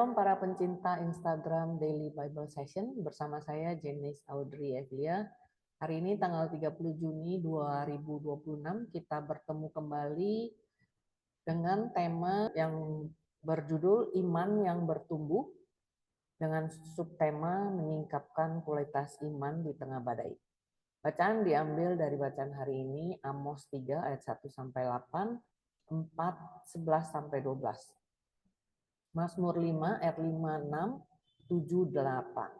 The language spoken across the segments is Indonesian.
Shalom para pencinta Instagram Daily Bible Session, bersama saya Janice Audrey Evlia. Hari ini tanggal 30 Juni 2026 kita bertemu kembali dengan tema yang berjudul Iman yang Bertumbuh dengan subtema menyingkapkan kualitas iman di tengah badai. Bacaan diambil dari bacaan hari ini Amos 3 ayat 1 sampai 8, 4, 11 sampai 12. Mazmur 5 ayat 5, 6, 7, 8.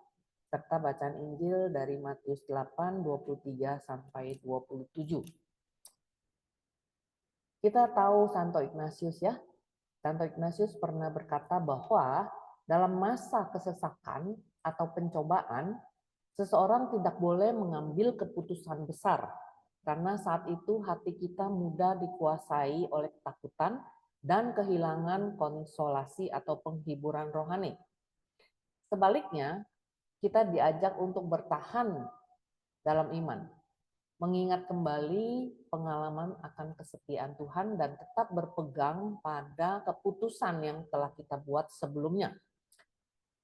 Serta bacaan Injil dari Matius 8, 23 sampai 27. Kita tahu Santo Ignatius ya. Santo Ignatius pernah berkata bahwa dalam masa kesesakan atau pencobaan, seseorang tidak boleh mengambil keputusan besar karena saat itu hati kita mudah dikuasai oleh ketakutan dan kehilangan konsolasi atau penghiburan rohani. Sebaliknya, kita diajak untuk bertahan dalam iman, mengingat kembali pengalaman akan kesetiaan Tuhan dan tetap berpegang pada keputusan yang telah kita buat sebelumnya.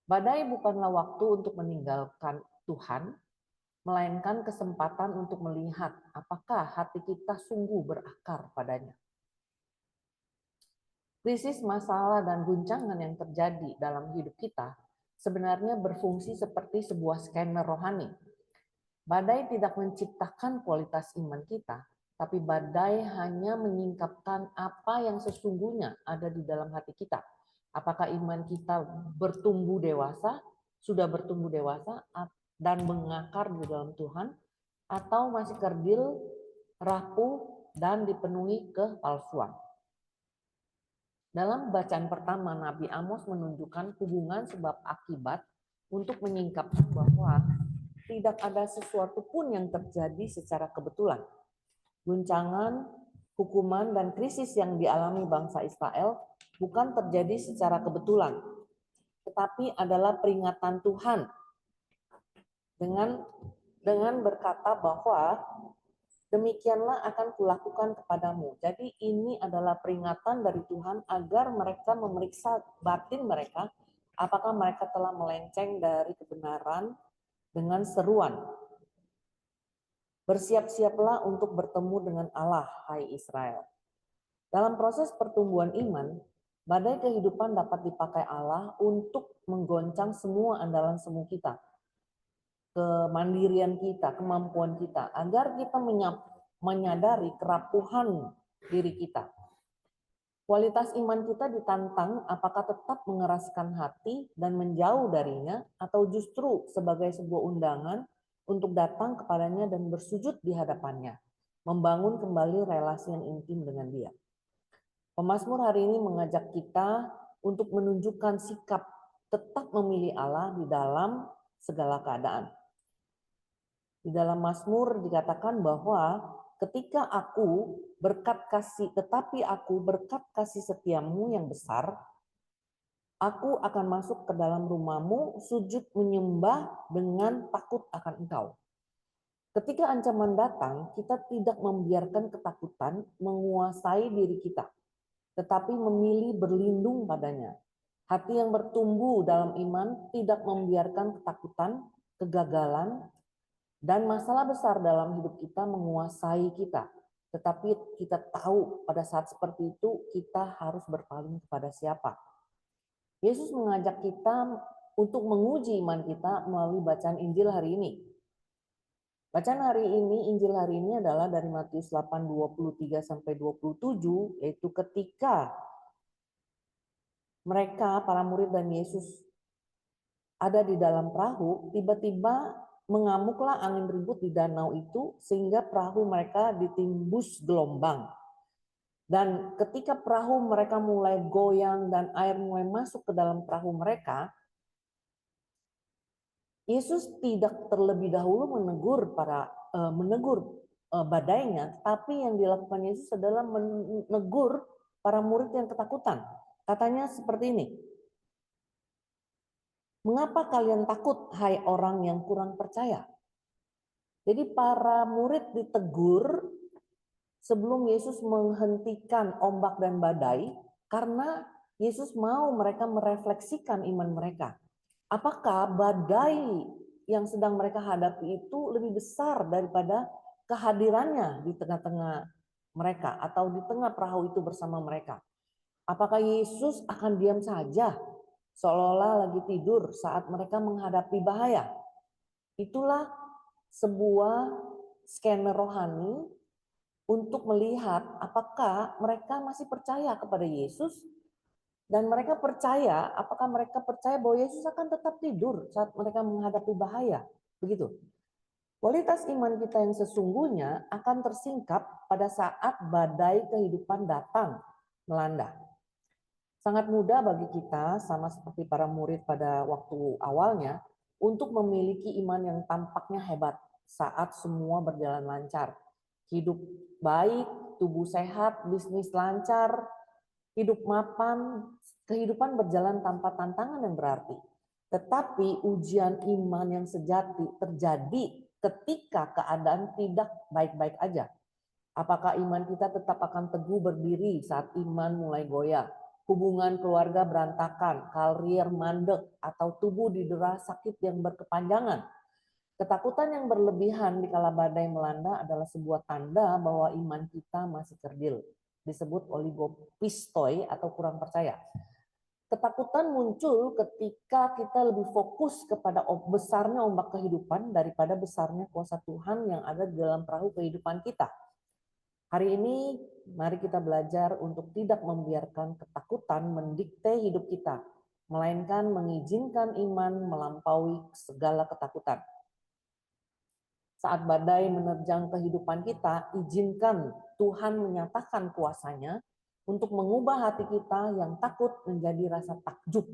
Badai bukanlah waktu untuk meninggalkan Tuhan, melainkan kesempatan untuk melihat apakah hati kita sungguh berakar padanya. Krisis, masalah, dan guncangan yang terjadi dalam hidup kita sebenarnya berfungsi seperti sebuah scanner rohani. Badai tidak menciptakan kualitas iman kita, tapi badai hanya menyingkapkan apa yang sesungguhnya ada di dalam hati kita. Apakah iman kita bertumbuh dewasa, sudah bertumbuh dewasa, dan mengakar di dalam Tuhan, atau masih kerdil, rapuh, dan dipenuhi kepalsuan. Dalam bacaan pertama, Nabi Amos menunjukkan hubungan sebab akibat untuk menyingkapkan bahwa tidak ada sesuatu pun yang terjadi secara kebetulan. Guncangan, hukuman, dan krisis yang dialami bangsa Israel bukan terjadi secara kebetulan, tetapi adalah peringatan Tuhan dengan berkata bahwa demikianlah akan kulakukan kepadamu. Jadi ini adalah peringatan dari Tuhan agar mereka memeriksa batin mereka, apakah mereka telah melenceng dari kebenaran dengan seruan. Bersiap-siaplah untuk bertemu dengan Allah, hai Israel. Dalam proses pertumbuhan iman, badai kehidupan dapat dipakai Allah untuk menggoncang semua andalan semu kita, kemandirian kita, kemampuan kita, agar kita menyadari kerapuhan diri kita. Kualitas iman kita ditantang apakah tetap mengeraskan hati dan menjauh darinya, atau justru sebagai sebuah undangan untuk datang kepadanya dan bersujud di hadapannya, membangun kembali relasi yang intim dengan Dia. Pemazmur hari ini mengajak kita untuk menunjukkan sikap tetap memilih Allah di dalam segala keadaan. Di dalam Mazmur dikatakan bahwa ketika aku berkat kasih setiamu yang besar, aku akan masuk ke dalam rumahmu, sujud menyembah dengan takut akan engkau. Ketika ancaman datang, kita tidak membiarkan ketakutan menguasai diri kita, tetapi memilih berlindung padanya. Hati yang bertumbuh dalam iman tidak membiarkan ketakutan, kegagalan, dan masalah besar dalam hidup kita menguasai kita. Tetapi kita tahu pada saat seperti itu kita harus berpaling kepada siapa. Yesus mengajak kita untuk menguji iman kita melalui bacaan Injil hari ini. Bacaan hari ini, Injil hari ini adalah dari Matius 8, 23 sampai 27, yaitu ketika mereka, para murid dan Yesus ada di dalam perahu, tiba-tiba mengamuklah angin ribut di danau itu sehingga perahu mereka ditimbus gelombang. Dan ketika perahu mereka mulai goyang dan air mulai masuk ke dalam perahu mereka, Yesus tidak terlebih dahulu menegur badainya, tapi yang dilakukan Yesus adalah menegur para murid yang ketakutan. Katanya seperti ini, "Mengapa kalian takut, hai orang yang kurang percaya?" Jadi para murid ditegur sebelum Yesus menghentikan ombak dan badai karena Yesus mau mereka merefleksikan iman mereka. Apakah badai yang sedang mereka hadapi itu lebih besar daripada kehadirannya di tengah-tengah mereka atau di tengah perahu itu bersama mereka? Apakah Yesus akan diam saja seolah-olah lagi tidur saat mereka menghadapi bahaya? Itulah sebuah scanner rohani untuk melihat apakah mereka masih percaya kepada Yesus, dan mereka percaya, apakah mereka percaya bahwa Yesus akan tetap tidur saat mereka menghadapi bahaya. Begitu. Kualitas iman kita yang sesungguhnya akan tersingkap pada saat badai kehidupan datang melanda. Sangat mudah bagi kita, sama seperti para murid pada waktu awalnya, untuk memiliki iman yang tampaknya hebat saat semua berjalan lancar. Hidup baik, tubuh sehat, bisnis lancar, hidup mapan, kehidupan berjalan tanpa tantangan yang berarti. Tetapi ujian iman yang sejati terjadi ketika keadaan tidak baik-baik aja. Apakah iman kita tetap akan teguh berdiri saat iman mulai goyah? Hubungan keluarga berantakan, karir mandek, atau tubuh didera sakit yang berkepanjangan. Ketakutan yang berlebihan di kala badai melanda adalah sebuah tanda bahwa iman kita masih kerdil. Disebut oligopistoi atau kurang percaya. Ketakutan muncul ketika kita lebih fokus kepada besarnya ombak kehidupan daripada besarnya kuasa Tuhan yang ada di dalam perahu kehidupan kita. Hari ini mari kita belajar untuk tidak membiarkan ketakutan mendikte hidup kita, melainkan mengizinkan iman melampaui segala ketakutan. Saat badai menerjang kehidupan kita, izinkan Tuhan menyatakan kuasa-Nya untuk mengubah hati kita yang takut menjadi rasa takjub.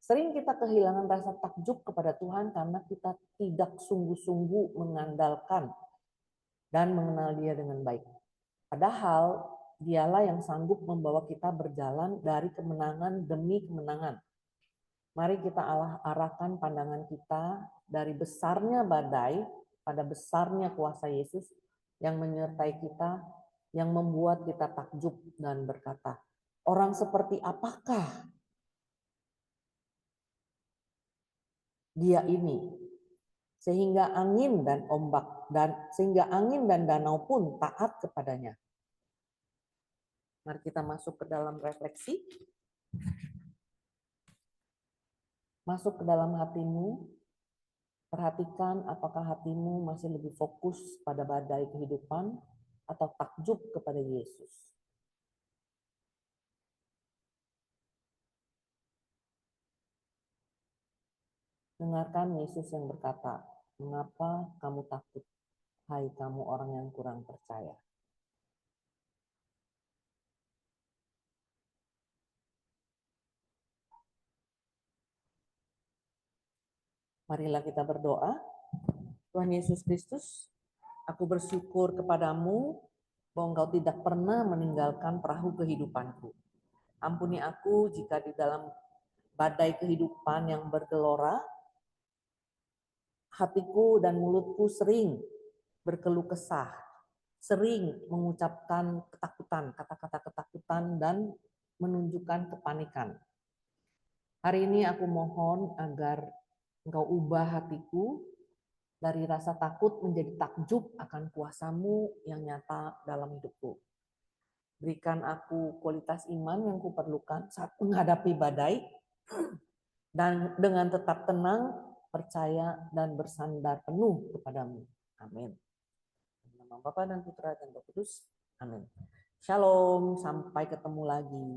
Sering kita kehilangan rasa takjub kepada Tuhan karena kita tidak sungguh-sungguh mengandalkan dan mengenal Dia dengan baik. Padahal Dialah yang sanggup membawa kita berjalan dari kemenangan demi kemenangan. Mari kita arahkan pandangan kita dari besarnya badai pada besarnya kuasa Yesus yang menyertai kita, yang membuat kita takjub dan berkata, orang seperti apakah Dia ini? Sehingga angin dan ombak sehingga angin dan danau pun taat kepadanya. Mari kita masuk ke dalam refleksi. Masuk ke dalam hatimu. Perhatikan apakah hatimu masih lebih fokus pada badai kehidupan atau takjub kepada Yesus. Dengarkan Yesus yang berkata, "Mengapa kamu takut, hai kamu orang yang kurang percaya?" Marilah kita berdoa. Tuhan Yesus Kristus, aku bersyukur kepadamu bahwa Engkau tidak pernah meninggalkan perahu kehidupanku. Ampuni aku jika di dalam badai kehidupan yang bergelora, hatiku dan mulutku sering berkeluh kesah, sering mengucapkan ketakutan, kata-kata ketakutan dan menunjukkan kepanikan. Hari ini aku mohon agar Engkau ubah hatiku dari rasa takut menjadi takjub akan kuasa-Mu yang nyata dalam hidupku. Berikan aku kualitas iman yang kuperlukan saat menghadapi badai, dan dengan tetap tenang, percaya, dan bersandar penuh kepadamu. Amin. Nama Bapa dan Putra dan Roh Kudus. Amin. Shalom, sampai ketemu lagi.